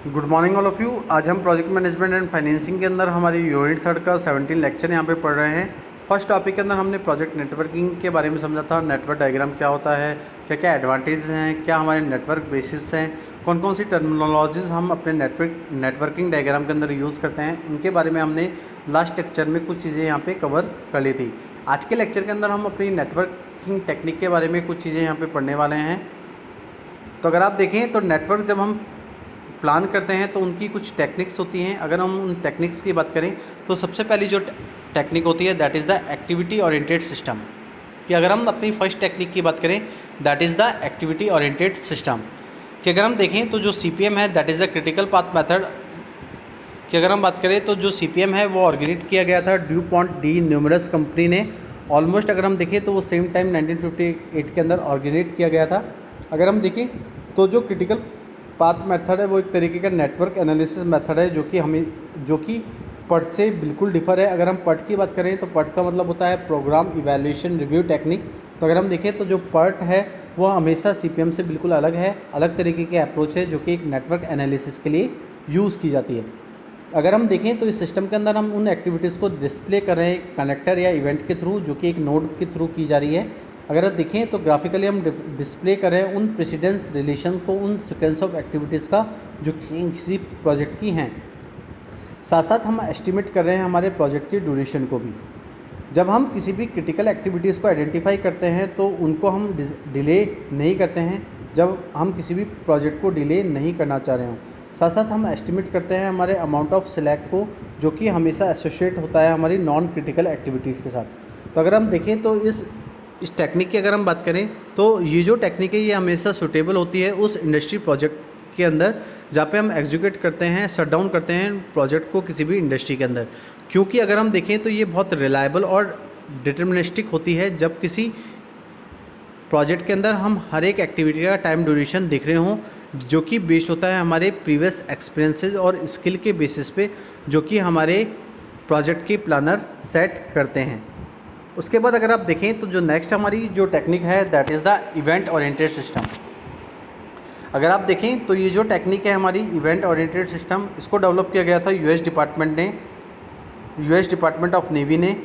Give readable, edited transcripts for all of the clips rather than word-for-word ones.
Good morning all of you. आज हम project management and financing के अंदर हमारी यूनिट 3 का 17 लेक्चर यहाँ पे पढ़ रहे हैं। फर्स्ट टॉपिक के अंदर हमने प्रोजेक्ट नेटवर्किंग के बारे में समझा था। नेटवर्क डायग्राम क्या होता है, क्या क्या एडवांटेज हैं, क्या हमारे नेटवर्क बेसिस हैं, कौन कौन सी टर्मिनोलॉजीज़ हम अपने नेटवर्किंग डायग्राम के अंदर यूज़ करते हैं, उनके बारे में हमने लास्ट लेक्चर में कुछ चीज़ें यहाँ पर कवर कर ली थी। आज के लेक्चर के अंदर हम अपनी नेटवर्किंग टेक्निक के बारे में कुछ चीज़ें यहाँ पर पढ़ने वाले हैं। तो अगर आप देखें तो नेटवर्क जब हम प्लान करते हैं तो उनकी कुछ टेक्निक्स होती हैं। अगर हम उन टेक्निक्स की बात करें तो सबसे पहली जो टेक्निक होती है that is the activity oriented system. कि अगर हम अपनी फर्स्ट टेक्निक की बात करें that is the activity oriented system. कि अगर हम देखें तो जो CPM है that is the critical path method की अगर हम बात करें तो जो CPM है वो ऑर्गेनाइज किया गया था ड्यूपॉन्ट डी न्यूमरस कंपनी ने। ऑलमोस्ट अगर हम देखें तो वो सेम टाइम 1958 के अंदर ऑर्गेनाइज किया गया था। अगर हम देखें तो जो क्रिटिकल पाथ मेथड है वो एक तरीके का नेटवर्क एनालिसिस मेथड है जो कि PERT से बिल्कुल डिफर है। अगर हम PERT की बात करें तो PERT का मतलब होता है प्रोग्राम इवैल्यूएशन रिव्यू टेक्निक। तो अगर हम देखें तो जो PERT है वो हमेशा CPM से बिल्कुल अलग है, अलग तरीके की अप्रोच है जो कि एक नेटवर्क एनालिसिस के लिए यूज़ की जाती है। अगर हम देखें तो इस सिस्टम के अंदर हम उन एक्टिविटीज़ को डिस्प्ले कर रहे हैं कनेक्टर या इवेंट के थ्रू, जो कि एक नोड के थ्रू की जा रही है। अगर आप देखें तो ग्राफिकली हम डिस्प्ले कर रहे हैं उन प्रेसिडेंस रिलेशन को, उन सीक्वेंस ऑफ एक्टिविटीज़ का जो किसी प्रोजेक्ट की हैं। साथ साथ हम एस्टिमेट कर रहे हैं हमारे प्रोजेक्ट की ड्यूरेशन को भी। जब हम किसी भी क्रिटिकल एक्टिविटीज़ को आइडेंटिफाई करते हैं तो उनको हम डिले नहीं करते हैं जब हम किसी भी प्रोजेक्ट को डिले नहीं करना चाह रहे हों। साथ साथ हम एस्टिमेट करते हैं हमारे अमाउंट ऑफ स्लैक को, जो कि हमेशा एसोसिएट होता है हमारी नॉन क्रिटिकल एक्टिविटीज़ के साथ। तो अगर हम देखें तो इस टेक्निक की अगर हम बात करें तो ये जो टेक्निक है ये हमेशा सूटेबल होती है उस इंडस्ट्री प्रोजेक्ट के अंदर जहाँ पे हम एग्जीक्यूट करते हैं, शट डाउन करते हैं प्रोजेक्ट को किसी भी इंडस्ट्री के अंदर। क्योंकि अगर हम देखें तो ये बहुत रिलायबल और डिटर्मिनिस्टिक होती है जब किसी प्रोजेक्ट के अंदर हम हर एक एक्टिविटी का टाइम ड्यूरेशन देख रहे हों, जो कि बेस्ड होता है हमारे प्रीवियस एक्सपीरियंसेस और स्किल के बेसिस पे, जो कि हमारे प्रोजेक्ट के प्लानर सेट करते हैं। उसके बाद अगर आप देखें तो जो नेक्स्ट हमारी जो टेक्निक है that is the event oriented system. अगर आप देखें तो ये जो टेक्निक है हमारी इवेंट ओरिएंटेड सिस्टम, इसको डेवलप किया गया था यूएस डिपार्टमेंट ऑफ नेवी ने।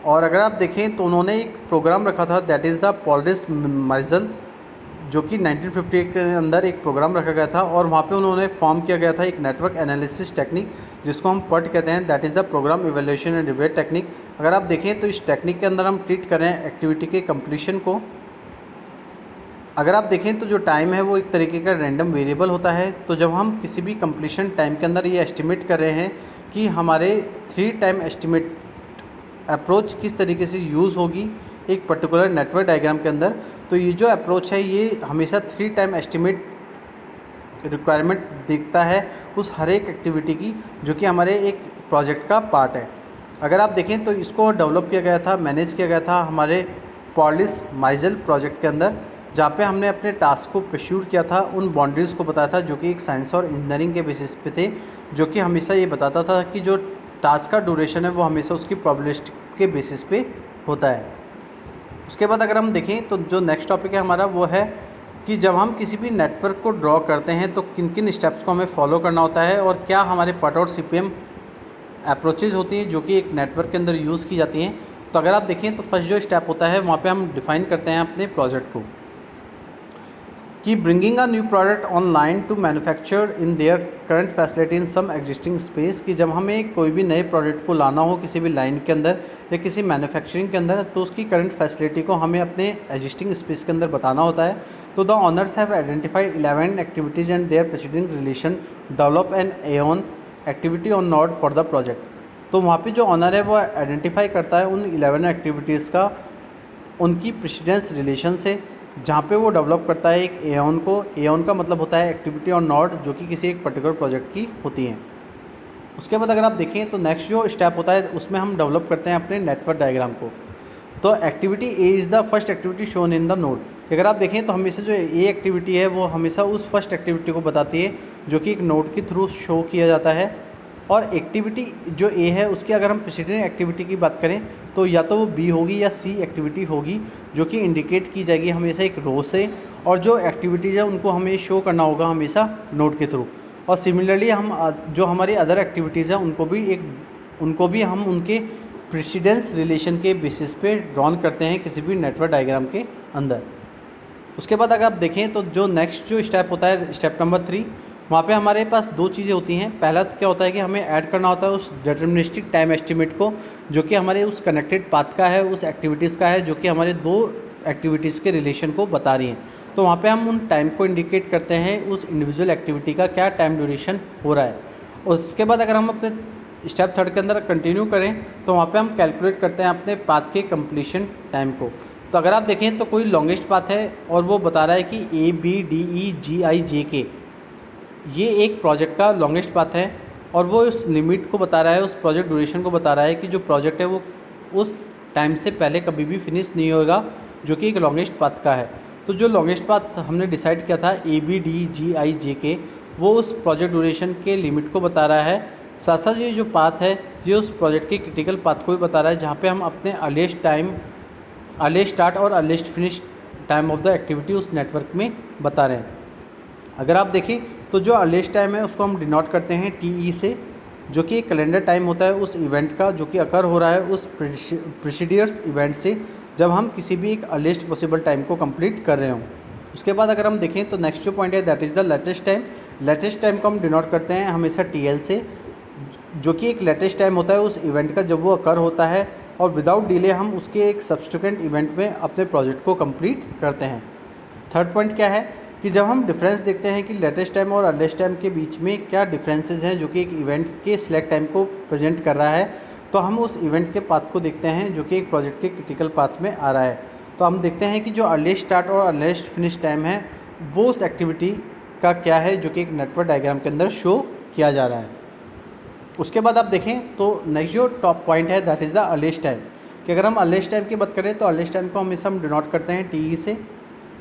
और अगर आप देखें तो उन्होंने एक प्रोग्राम रखा था दैट इज़ द पोलरिस माइजल, जो कि 1958 के अंदर एक प्रोग्राम रखा गया था। और वहाँ पे उन्होंने फॉर्म किया गया था एक नेटवर्क एनालिसिस टेक्निक जिसको हम PERT कहते हैं, that is the program evaluation and review technique. अगर आप देखें तो इस टेक्निक के अंदर हम ट्रीट करें एक्टिविटी के कंप्लीशन को। अगर आप देखें तो जो टाइम है वो एक तरीके का रैंडम वेरिएबल होता है। तो जब हम किसी भी कंप्लीशन टाइम के अंदर ये एस्टिमेट कर रहे हैं कि हमारे 3 टाइम एस्टिमेट अप्रोच किस तरीके से यूज़ होगी एक पर्टिकुलर नेटवर्क डायग्राम के अंदर, तो ये जो अप्रोच है ये हमेशा 3 टाइम एस्टिमेट रिक्वायरमेंट देखता है उस हर एक एक्टिविटी की, जो कि हमारे एक प्रोजेक्ट का पार्ट है। अगर आप देखें तो इसको डेवलप किया गया था, मैनेज किया गया था हमारे पोलरिस माइजल प्रोजेक्ट के अंदर, जहाँ पे हमने अपने टास्क को परस्यूट किया था, उन बाउंड्रीज़ को बताया था जो कि एक साइंस और इंजीनियरिंग के बेसिस पे थे, जो कि हमेशा ये बताता था कि जो टास्क का ड्यूरेशन है वो हमेशा उसकी प्रोबेबिलिटी के बेसिस पे होता है। उसके बाद अगर हम देखें तो जो नेक्स्ट टॉपिक है हमारा वो है कि जब हम किसी भी नेटवर्क को ड्रॉ करते हैं तो किन किन स्टेप्स को हमें फॉलो करना होता है और क्या हमारे PERT और CPM अप्रोचेज़ होती हैं जो कि एक नेटवर्क के अंदर यूज़ की जाती हैं। तो अगर आप देखें तो फर्स्ट जो स्टेप होता है वहाँ पे हम डिफ़ाइन करते हैं अपने प्रोजेक्ट को कि bringing a new product online to manufacture in their current facility in some existing space. कि जब हमें कोई भी नए प्रोडक्ट को लाना हो किसी भी लाइन के अंदर या किसी मैन्युफैक्चरिंग के अंदर, तो उसकी करंट फैसिलिटी को हमें अपने एग्जिस्टिंग स्पेस के अंदर बताना होता है। तो the owners have identified 11 activities and their president relation develop an an activity on node for the project. तो वहाँ पे जो ऑनर है वो आइडेंटिफाई करता है उन 11 एक्टिविटीज़ का उनकी प्रेसिडेंस रिलेशन से, जहाँ पे वो डेवलप करता है एक एओन को। एओन का मतलब होता है एक्टिविटी ऑन नोड, जो कि किसी एक पर्टिकुलर प्रोजेक्ट की होती हैं। उसके बाद अगर आप देखें तो नेक्स्ट जो स्टेप होता है उसमें हम डेवलप करते हैं अपने नेटवर्क डायग्राम को। तो activity A is the first activity shown in the node. अगर आप देखें तो हमेशा जो ए एक्टिविटी है वो हमेशा उस फर्स्ट एक्टिविटी को बताती है जो कि एक नोड के थ्रू शो किया जाता है। और एक्टिविटी जो ए है उसकी अगर हम प्रेसिडेंट एक्टिविटी की बात करें तो या तो वो बी होगी या सी एक्टिविटी होगी, जो कि इंडिकेट की जाएगी हमेशा एक रो से। और जो एक्टिविटीज़ है उनको हमें शो करना होगा हमेशा नोड के थ्रू। और सिमिलरली हम जो हमारी अदर एक्टिविटीज़ हैं उनको भी हम उनके प्रेसिडेंस रिलेशन के बेसिस पे ड्रॉन करते हैं किसी भी नेटवर्क डायग्राम के अंदर। उसके बाद अगर आप देखें तो जो नेक्स्ट जो स्टेप होता है स्टेप नंबर 3, वहाँ पे हमारे पास दो चीज़ें होती हैं। पहला क्या होता है कि हमें ऐड करना होता है उस डिटर्मिनिस्टिक टाइम एस्टिमेट को जो कि हमारे उस कनेक्टेड पाथ का है, उस एक्टिविटीज़ का है जो कि हमारे दो एक्टिविटीज़ के रिलेशन को बता रही हैं। तो वहाँ पे हम उन टाइम को इंडिकेट करते हैं उस इंडिविजुअल एक्टिविटी का क्या टाइम ड्यूरेशन हो रहा है। उसके बाद अगर हम अपने स्टेप 3 के अंदर कंटिन्यू करें तो वहाँ पे हम कैलकुलेट करते हैं अपने पाथ के कंप्लीशन टाइम को। तो अगर आप देखें तो कोई लॉन्गेस्ट पाथ है और वो बता रहा है कि ABDEGIJK ये एक प्रोजेक्ट का लॉन्गेस्ट पाथ है और वो उस लिमिट को बता रहा है, उस प्रोजेक्ट ड्यूरेशन को बता रहा है कि जो प्रोजेक्ट है वो उस टाइम से पहले कभी भी फिनिश नहीं होगा, जो कि एक लॉन्गेस्ट पाथ का है। तो जो लॉन्गेस्ट पाथ हमने डिसाइड किया था ABDEGIJK वो उस प्रोजेक्ट ड्यूरेशन के लिमिट को बता रहा है। साथ साथ ये जो पाथ है ये उस प्रोजेक्ट के क्रिटिकल पाथ को भी बता रहा है, जहाँ पे हम अपने अर्लीस्ट स्टार्ट और earliest finish time of the activity उस नेटवर्क में बता रहे हैं। अगर आप देखें तो जो अर्लीस्ट टाइम है उसको हम डिनोट करते हैं TE से, जो कि एक कैलेंडर टाइम होता है उस इवेंट का जो कि अकर हो रहा है उस प्रीसीडियस इवेंट से, जब हम किसी भी एक अर्लीस्ट पॉसिबल टाइम को कंप्लीट कर रहे हों। उसके बाद अगर हम देखें तो नेक्स्ट जो पॉइंट है that is the latest time. Latest time को हम डिनोट करते हैं हमेशा TL से, जो कि एक लेटेस्ट टाइम होता है उस इवेंट का जब वो अकर होता है और विदाउट डिले हम उसके एक सब्सिक्वेंट इवेंट में अपने प्रोजेक्ट को कंप्लीट करते हैं। थर्ड पॉइंट क्या है कि जब हम डिफरेंस देखते हैं कि लेटेस्ट टाइम और अर्लीस्ट टाइम के बीच में क्या डिफरेंसेस हैं जो कि एक इवेंट के सिलेक्ट टाइम को प्रेजेंट कर रहा है, तो हम उस इवेंट के पाथ को देखते हैं जो कि एक प्रोजेक्ट के क्रिटिकल पाथ में आ रहा है। तो हम देखते हैं कि जो अर्लीस्ट स्टार्ट और अर्लीस्ट फिनिश टाइम है वो उस एक्टिविटी का क्या है जो कि एक नेटवर्क डायग्राम के अंदर शो किया जा रहा है। उसके बाद आप देखें तो नेक्स्ट जो टॉप पॉइंट है that is the earliest time, कि अगर हम अर्लीस्ट टाइम की बात करें तो अर्लीस्ट टाइम को हमेशा हम डिनोट करते हैं TE से,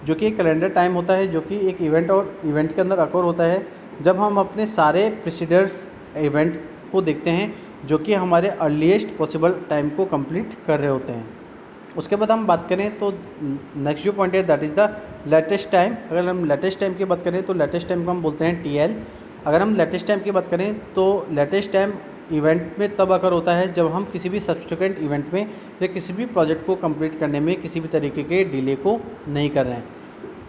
जो कि एक कैलेंडर टाइम होता है जो कि एक इवेंट और इवेंट के अंदर अकर होता है जब हम अपने सारे प्रीसीडर्स इवेंट को देखते हैं जो कि हमारे अर्लीस्ट पॉसिबल टाइम को कंप्लीट कर रहे होते हैं। उसके बाद हम बात करें तो नेक्स्ट जो पॉइंट है that is the latest time. अगर हम लेटेस्ट टाइम की बात करें तो लेटेस्ट टाइम को हम बोलते हैं TL। अगर हम लेटेस्ट टाइम की बात करें तो लेटेस्ट टाइम इवेंट में तब अकर होता है जब हम किसी भी सब्सिक्वेंट इवेंट में या किसी भी प्रोजेक्ट को कंप्लीट करने में किसी भी तरीके के डिले को नहीं कर रहे हैं।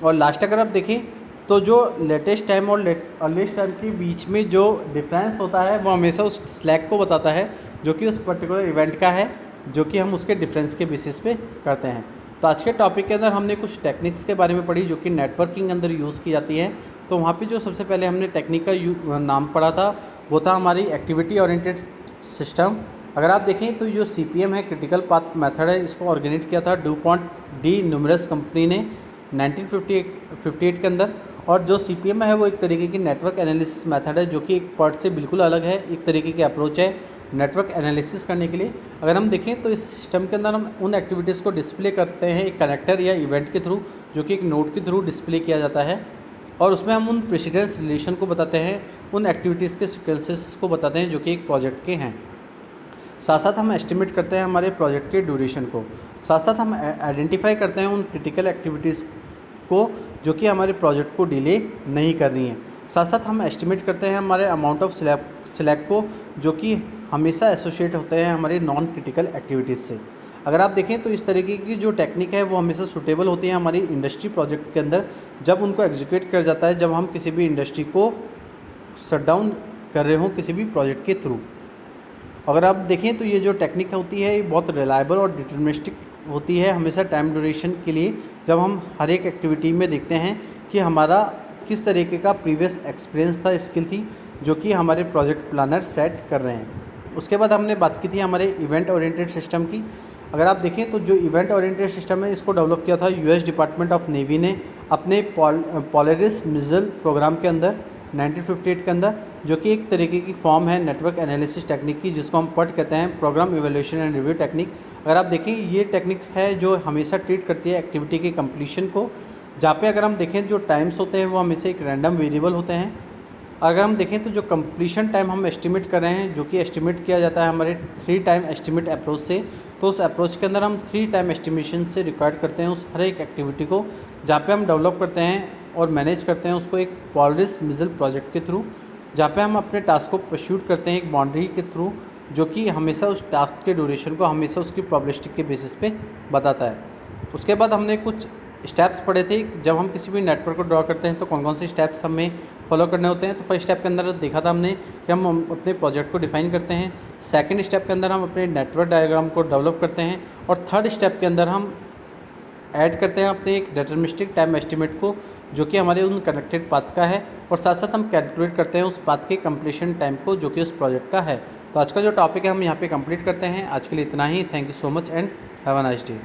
और लास्ट अगर आप देखें तो जो लेटेस्ट टाइम और अर्लीस्ट टाइम के बीच में जो डिफरेंस होता है वो हमेशा उस स्लैक को बताता है जो कि उस पर्टिकुलर इवेंट का है, जो कि हम उसके डिफरेंस के बेसिस पे करते हैं। तो आज के टॉपिक के अंदर हमने कुछ टेक्निक्स के बारे में पढ़ी जो कि नेटवर्किंग अंदर यूज़ की जाती है। तो वहाँ पे जो सबसे पहले हमने टेक्निक का नाम पढ़ा था वो था हमारी एक्टिविटी ओरिएंटेड सिस्टम। अगर आप देखें तो जो CPM है क्रिटिकल पाथ मेथड है, इसको ऑर्गेनाइज किया था डुपॉन्ट डी न्यूमेरस कंपनी ने 1958 के अंदर। और जो CPM है वो एक तरीके की नेटवर्क एनालिसिस मेथड है जो कि एक PERT से बिल्कुल अलग है, एक तरीके की अप्रोच है नेटवर्क एनालिसिस करने के लिए। अगर हम देखें तो इस सिस्टम के अंदर हम उन एक्टिविटीज़ को डिस्प्ले करते हैं एक कनेक्टर या इवेंट के थ्रू, जो कि एक नोड के थ्रू डिस्प्ले किया जाता है, और उसमें हम उन प्रेसिडेंस रिलेशन को बताते हैं, उन एक्टिविटीज़ के सीक्वेंसेस को बताते हैं जो कि एक प्रोजेक्ट के हैं। साथ साथ हम एस्टिमेट करते हैं हमारे प्रोजेक्ट के ड्यूरेशन को। साथ साथ हम आइडेंटिफाई करते हैं उन क्रिटिकल एक्टिविटीज़ को जो कि हमारे प्रोजेक्ट को डिले नहीं कर रही हैं। साथ साथ हम एस्टिमेट करते हैं हमारे अमाउंट ऑफ स्लैक को, जो कि हमेशा एसोसिएट होते हैं हमारी नॉन क्रिटिकल एक्टिविटीज़ से। अगर आप देखें तो इस तरीके की जो टेक्निक है वो हमेशा सूटेबल होती है हमारी इंडस्ट्री प्रोजेक्ट के अंदर, जब उनको एग्जीक्यूट कर जाता है जब हम किसी भी इंडस्ट्री को शट डाउन कर रहे हों किसी भी प्रोजेक्ट के थ्रू। अगर आप देखें तो ये जो टेक्निक होती है ये बहुत रिलायबल और डिटर्मिनिस्टिक होती है हमेशा टाइम ड्यूरेशन के लिए, जब हम हर एक एक्टिविटी में देखते हैं कि हमारा किस तरीके का प्रीवियस एक्सपीरियंस था, स्किल थी जो कि हमारे प्रोजेक्ट प्लानर सेट कर रहे हैं। उसके बाद हमने बात की थी हमारे इवेंट ओरिएंटेड सिस्टम की। अगर आप देखें तो जो इवेंट ओरिएंटेड सिस्टम है इसको डेवलप किया था US डिपार्टमेंट ऑफ नेवी ने अपने पोलरिस मिसाइल प्रोग्राम के अंदर 1958 के अंदर, जो कि एक तरीके की फॉर्म है नेटवर्क एनालिसिस टेक्निक की, जिसको हम PERT कहते हैं, program evaluation and review technique. अगर आप देखें ये टेक्निक है जो हमेशा ट्रीट करती है एक्टिविटी के कंप्लीशन को, जहाँ पे अगर हम देखें जो टाइम्स होते हैं वो हमेशा एक रैंडम वेरिएबल होते हैं। अगर हम देखें तो जो कंप्लीशन टाइम हम एस्टिमेट कर रहे हैं जो कि एस्टिमेट किया जाता है हमारे 3 टाइम एस्टिमेट अप्रोच से, तो उस अप्रोच के अंदर हम 3 टाइम एस्टिमेशन से रिक्वायर्ड करते हैं उस हर एक एक्टिविटी को, जहाँ पे हम डेवलप करते हैं और मैनेज करते हैं उसको एक पोलरिस मिसाइल प्रोजेक्ट के थ्रू। जहाँ पे हम अपने टास्क को परस्यूट करते हैं एक बाउंड्री के थ्रू, जो कि हमेशा उस टास्क के ड्यूरेशन को हमेशा उसकी प्रोबेबिलिस्टिक के बेसिस पे बताता है। उसके बाद हमने कुछ स्टेप्स पढ़े थे, जब हम किसी भी नेटवर्क को ड्रॉ करते हैं तो कौन कौन से स्टेप्स हमें फॉलो करने होते हैं। तो फर्स्ट स्टेप के अंदर देखा था हमने कि हम अपने प्रोजेक्ट को डिफाइन करते हैं। सेकंड स्टेप के अंदर हम अपने नेटवर्क डायग्राम को डेवलप करते हैं। और थर्ड स्टेप के अंदर हम ऐड करते हैं अपने एक डिटरमिनिस्टिक टाइम एस्टिमेट को, जो कि हमारे उन कनेक्टेड पाथ का है, और साथ साथ हम कैलकुलेट करते हैं उस पाथ के कंप्लीशन टाइम को, जो कि उस प्रोजेक्ट का है। तो आज का जो टॉपिक है हम यहाँ पे कंप्लीट करते हैं। आज के लिए इतना ही। Thank you so much and have a nice day.